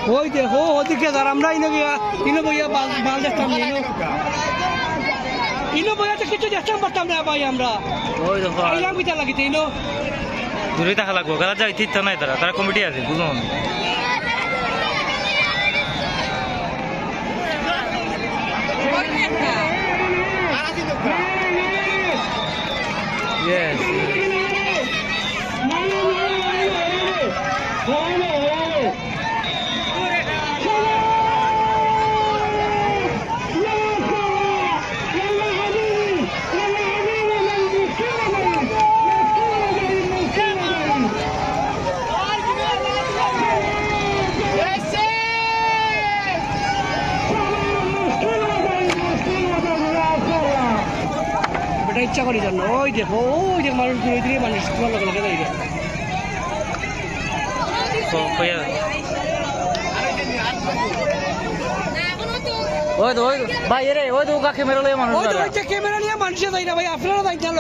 ওই দেখো ওদিকে যার আমরা ইনো বইয়া মাল দেখতাম ইনো বইয়া তো কিছু দেখতাম পারতাম না ভাই আমরা ওই দেখো আইলাম কিটা লাগিতে ইনো দূরে থাকা লাগবো গালা যাইতে ইচ্ছা নাই তারা কমিটি আছে বুঝুন Yes. বেটা ইচ্ছা করি জন্য ওই দেখো ওই যে মানুষ ধীরে ধীরে মানুষ তোমার লগে লগে যাইবে ওই তো ভাই রে ওই তো ক্যামেরা লয়ে মানুষ ক্যামেরা নিয়ে মানুষে যাই না ভাই আপনারা যাই না